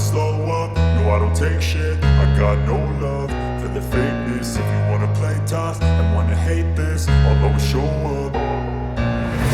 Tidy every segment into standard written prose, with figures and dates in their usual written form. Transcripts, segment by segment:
slow up, no I don't take shit. I got no love for the fakeness. If you wanna play tough and wanna hate this, I'll always show up.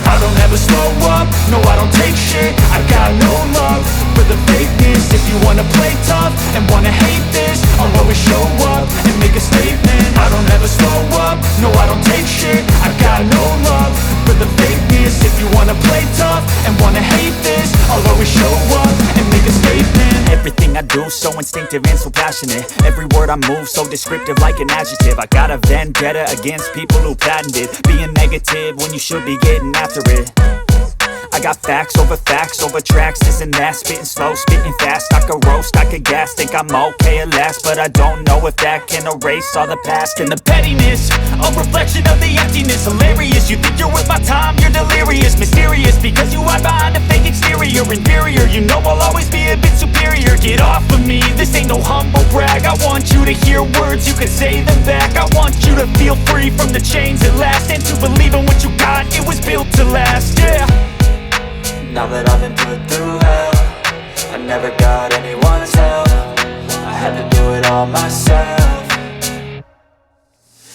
I don't ever slow up, no I don't take shit. I got no love for the fakeness. If you wanna play tough and wanna hate this, I'll always show up and make a statement. I don't ever slow up, no I don't take shit. I got no love for the fakeness. If you wanna play tough and wanna hate this, I'll always show up and make a statement. Everything I do so instinctive and so passionate. Every word I move so descriptive like an adjective. I got a vendetta against people who patented being negative when you should be getting after it. I got facts over tracks, this and that. Spitting slow, spitting fast. I could roast, I could gas. Think I'm okay at last, but I don't know if that can erase all the past. And the pettiness, a reflection of the emptiness. Hilarious, you think you're worth my time, you're delirious. Mysterious, because you hide behind a fake exterior. Inferior, you know I'll always be a bit superior. Get off of me, this ain't no humble brag. I want you to hear words, you can say them back. I want you to feel free from the chains at last, and to believe in what you got, it was built to last, yeah. Now that I've been put through hell, I never got anyone's help. I had to do it all myself.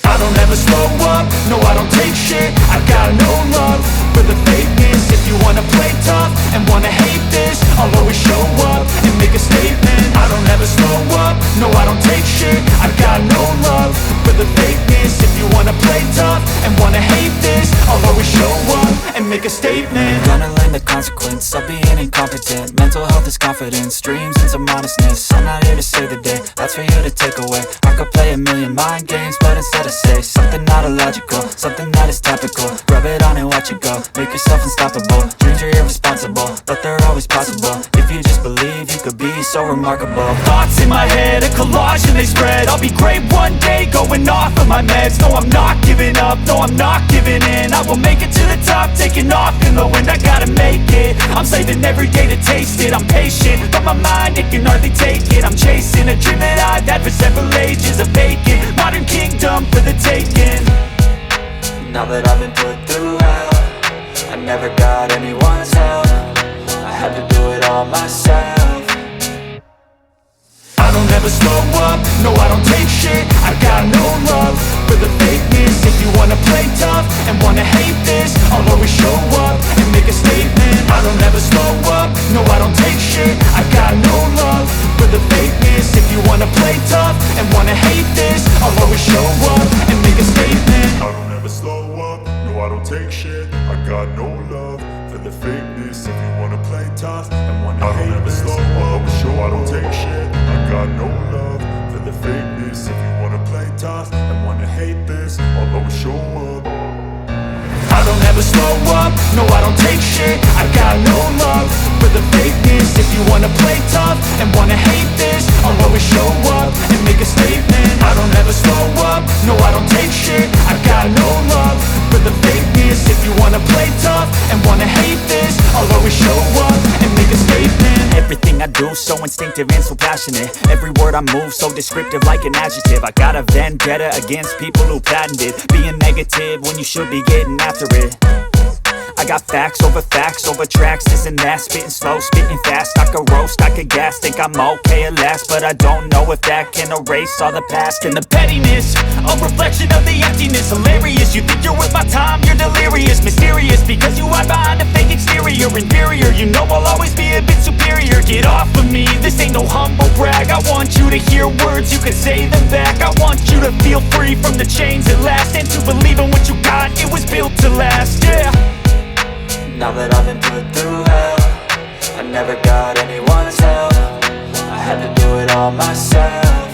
I don't ever slow up, no I don't take shit. I got no love for the fakeness. If you wanna play tough and wanna hate this, I'll always show up and make a statement. I don't ever slow up, no I don't take shit. I got no love for the fakeness. If you wanna play tough and wanna hate this, I'll always show up and make a statement. Gonna learn the consequence of being incompetent. Mental health is confidence, dreams into modestness. I'm not here to save the day, that's for you to take away. I could play a million mind games, but instead I say something not illogical, something that is topical. Rub it on and watch it go, make yourself unstoppable. Dreams are irresponsible, but they're always possible. If you just believe, you could be so remarkable. Thoughts in my head, a collage and they spread. I'll be great one day, going off of my meds. No, I'm not giving up, no, I'm not giving in. I will make it to the top, taking off in the wind. I gotta make it, I'm saving every day to taste it. I'm patient, but my mind, it can hardly take it. I'm chasing a dream that I've had for several ages. A vacant, modern kingdom for the taking. Now that I've been put through hell, I never got anyone's help. I had to do it all myself. I don't ever slow up, no I don't take shit. I got no love for the fakeness. If you wanna play tough and wanna hate this, I'll always show up and make a statement. I don't ever slow up, no I don't take shit. I got no love for the fakeness. If you wanna play tough and wanna hate this, I'll always show up and make a statement. I don't ever slow up, no I don't take shit. I got no love for the fakeness. If you wanna play tough and wanna hate this, I'll always show up. I don't take shit. I got no love for the fakeness. If you wanna play tough and wanna hate this, I'll always show up. I don't ever slow up, no I don't take shit. I got no love for the fakeness. If you wanna play tough and wanna hate this, I'll always show up and make a statement. I don't ever slow up, no I don't take shit. I got no love for the fakeness. If you wanna play tough and wanna hate this, I'll always show up and make a statement. Everything I do so instinctive and so passionate. Every word I move so descriptive like an adjective. I got a vendetta against people who patented being negative when you should be getting after it. I got facts over tracks, this and that. Spitting slow, spitting fast. I could roast, I could gas. Think I'm okay at last, but I don't know if that can erase all the past. And the pettiness, a reflection of the emptiness. Hilarious, you think you're worth my time, you're delirious. Mysterious, because you hide behind a fake exterior. Inferior, you know I'll always be a bit superior. Get off of me, this ain't no humble brag. I want you to hear words, you can say them back. I want you to feel free from the chains at last, and to believe in what you got, it was built to last, yeah. Now that I've been put through hell, I never got anyone's help. I had to do it all myself.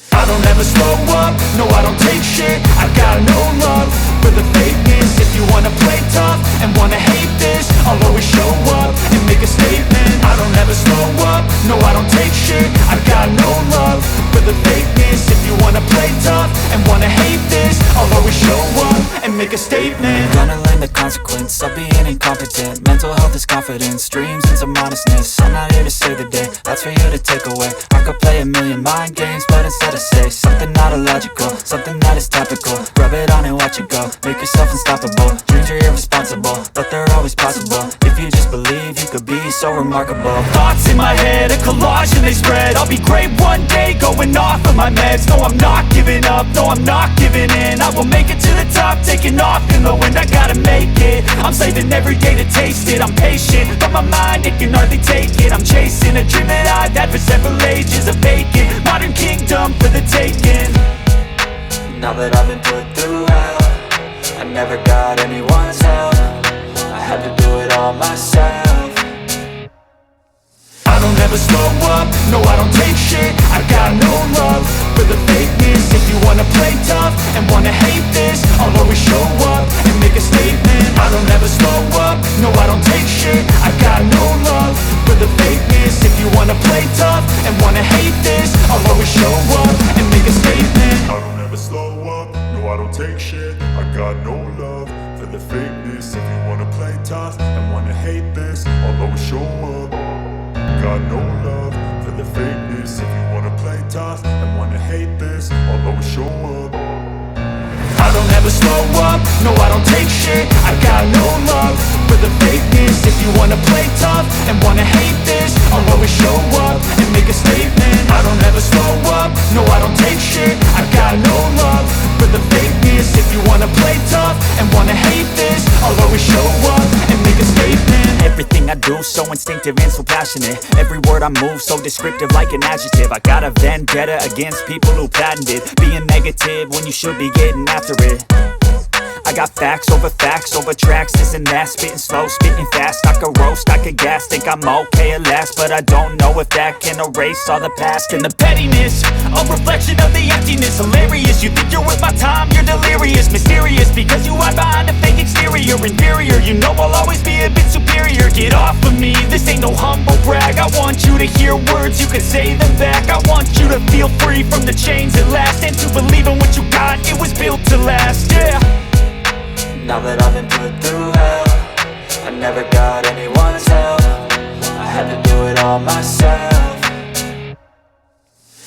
I don't ever slow up, no I don't take shit. I got no love for the fakeness. If you wanna play tough and wanna hate this, I'll always show up and make a statement. I don't ever slow up, no I don't take shit. I got no love for the fakeness. If you wanna play tough and wanna hate this, I'll always show up and make a statement. Gonna learn the consequence of being incompetent. Mental health is confidence, dreams into modestness. I'm not here to save the day, that's for you to take away. I could play a million mind games, but instead I say something not illogical, something that is topical. Rub it on and watch it go, make yourself unstoppable. Dreams are irresponsible, but they're always possible. If you just believe, you could be so remarkable. Thoughts in my head, a collage and they spread. I'll be great one day, going off of my meds. No, I'm not giving up, no, I'm not giving in. I will make it to the top, taking off in the wind. I gotta make it, I'm saving every day to taste it. I'm patient, but my mind, it can hardly take it. I'm chasing a dream that I've had for several ages. A vacant, modern kingdom for the taking. Now that I've been put through hell, I never got anyone's help. I had to do it all myself. I don't ever slow up, no I don't take shit. I got no love for the fakeness. If you wanna play tough and wanna hate this, I'll always show up and make a statement. I don't ever slow up, no I don't take shit. I got no love for the fakeness. If you wanna play tough and wanna hate this, I'll always show up and make a statement. I don't ever slow up, no I don't take shit. I got no love for the fakeness. If you wanna play tough and wanna hate this, I'll always show up. Got no love for the fakeness. If you wanna play tough and wanna hate this, I'll always show up. I don't ever slow up, no I don't take shit. I got no love for the fakeness. If you wanna play tough and wanna hate this, I'll always show up and make a statement. I don't ever slow up, no I don't take shit. I got no love for the fakeness. If you wanna play tough and wanna hate this, I'll always show up and make a statement. Everything I do so instinctive and so passionate. Every word I move so descriptive like an adjective. I got a vendetta against people who patented being negative when you should be getting after it. I got facts over tracks, this and that. Spitting slow, spitting fast. I could roast, I could gas. Think I'm okay at last, but I don't know if that can erase all the past. And the pettiness, a reflection of the emptiness. Hilarious, you think you're worth my time, you're delirious. Mysterious, because you hide behind a fake exterior. Inferior, you know I'll always be a bit superior. Get off of me, this ain't no humble brag. I want you to hear words, you can say them back. I want you to feel free from the chains at last, and to believe in what you got, it was built to last, yeah. Now that I've been put through hell, I never got anyone's help. I had to do it all myself.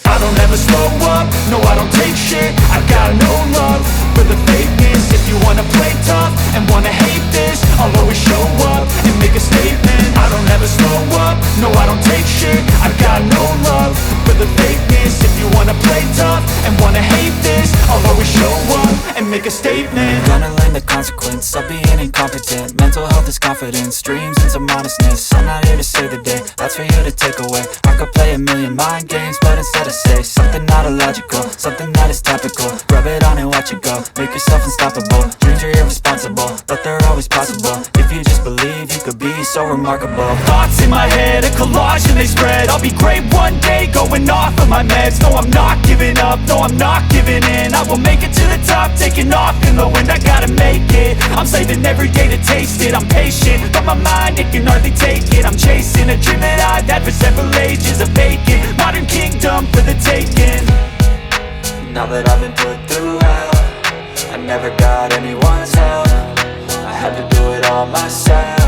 I don't ever slow up, no I don't take shit. I got no love for the fakeness. If you wanna play tough and wanna hate this, I'll always show up and make a statement. I don't ever slow up, no I don't take shit. I got no love for the fakeness. If you wanna play tough and wanna hate this, I'll always show up and make a statement. Gonna learn the consequence of being incompetent. Mental health is confidence, dreams into modestness. I'm not here to save the day, that's for you to take away. I could play a million mind games, but instead I say something not illogical, something that is topical. Rub it on and watch it go, make yourself unstoppable. Dreams are irresponsible, but they're always possible. If you just believe, you could be so remarkable. Thoughts in my head, a collage and they spread. I'll be great one day, going off of my meds. No, I'm not giving up, no, I'm not giving in. I will make it to the top, taking off in the wind. I gotta make it, I'm saving every day to taste it. I'm patient, but my mind, it can hardly take it. I'm chasing a dream that I've had for several ages. A vacant, modern kingdom for the taking. Now that I've been put through hell, I never got anyone's help. I had to do it all myself.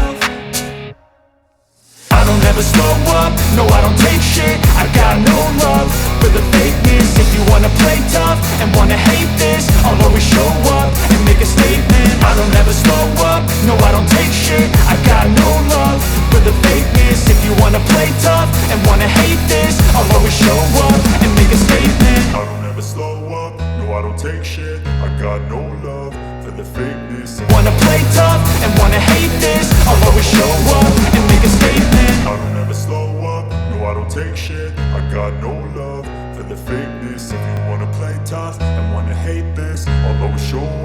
I don't ever slow up, no I don't take shit. I got no love for the fakeness. If you wanna play tough and wanna hate this, I'll always show up and make a statement. I don't ever slow up, no I don't take shit. I got no love for the fakeness. If you wanna play tough and wanna hate this, I'll always show up and make a statement. I don't ever slow up, no I don't take shit. I got no love for the fakeness. Wanna play tough and wanna hate this, I'll always show up and make a statement. I don't ever slow up, no I don't take shit. I got no love for the fakeness. If you wanna play tough and wanna hate this, I'll always show up.